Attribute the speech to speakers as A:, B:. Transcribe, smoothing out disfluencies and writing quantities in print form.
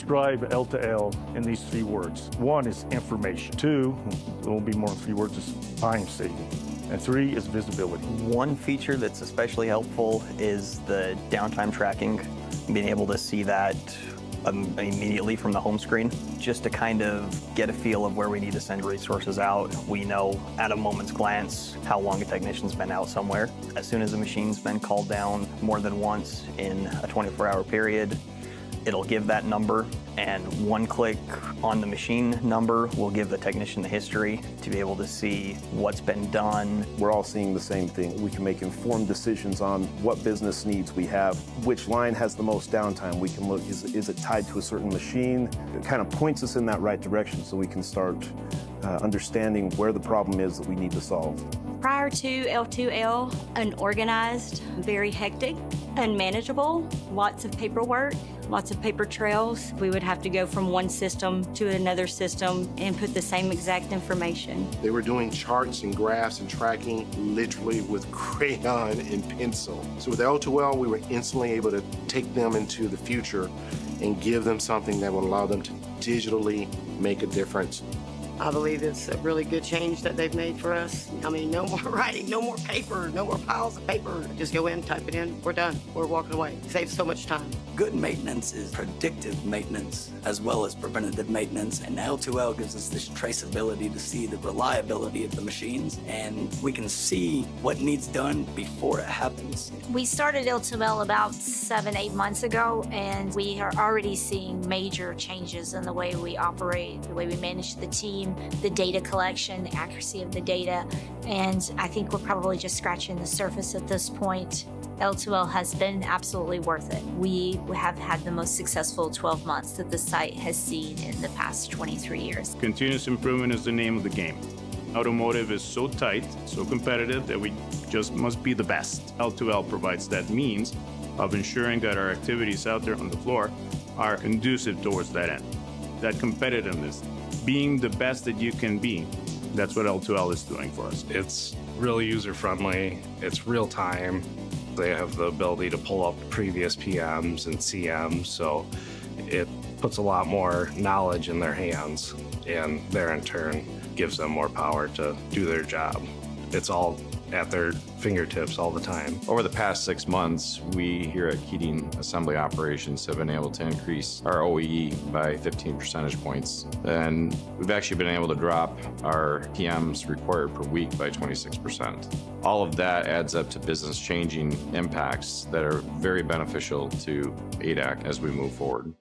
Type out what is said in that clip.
A: describe L2L in these 3 words. 1 is information. 2, it won't be more than 3 words, is time saving. And 3 is visibility.
B: One feature that's especially helpful is the downtime tracking, being able to see that immediately from the home screen, just to kind of get a feel of where we need to send resources out. We know at a moment's glance how long a technician's been out somewhere. As soon as a machine's been called down more than once in a 24-hour period, it'll give that number, and one click on the machine number will give the technician the history to be able to see what's been done.
C: We're all seeing the same thing. We can make informed decisions on what business needs we have, which line has the most downtime. We can look, is it tied to a certain machine? It kind of points us in that right direction so we can start understanding where the problem is that we need to solve.
D: Prior to L2L, unorganized, very hectic, unmanageable, lots of paperwork, lots of paper trails. We would have to go from one system to another system and put the same exact information.
E: They were doing charts and graphs and tracking literally with crayon and pencil. So with L2L, we were instantly able to take them into the future and give them something that would allow them to digitally make a difference.
F: I believe it's a really good change that they've made for us. I mean, no more writing, no more paper, no more piles of paper. Just go in, type it in, we're done. We're walking away. Saves so much time.
G: Good maintenance is predictive maintenance as well as preventative maintenance, and L2L gives us this traceability to see the reliability of the machines, and we can see what needs done before it happens.
H: We started L2L about 7-8 months ago, and we are already seeing major changes in the way we operate, the way we manage the team, the data collection, the accuracy of the data, and I think we're probably just scratching the surface at this point. L2L has been absolutely worth it. We have had the most successful 12 months that the site has seen in the past 23 years.
I: Continuous improvement is the name of the game. Automotive is so tight, so competitive that we just must be the best. L2L provides that means of ensuring that our activities out there on the floor are conducive towards that end. That competitiveness, being the best that you can be, that's what L2L is doing for us.
J: It's really user-friendly, it's real-time. They have the ability to pull up previous PMs and CMs, so it puts a lot more knowledge in their hands, and there in turn gives them more power to do their job. It's all at their fingertips all the time.
K: Over the past 6 months, we here at Keating Assembly Operations have been able to increase our OEE by 15 percentage points. And we've actually been able to drop our PMs required per week by 26%. All of that adds up to business changing impacts that are very beneficial to ADAC as we move forward.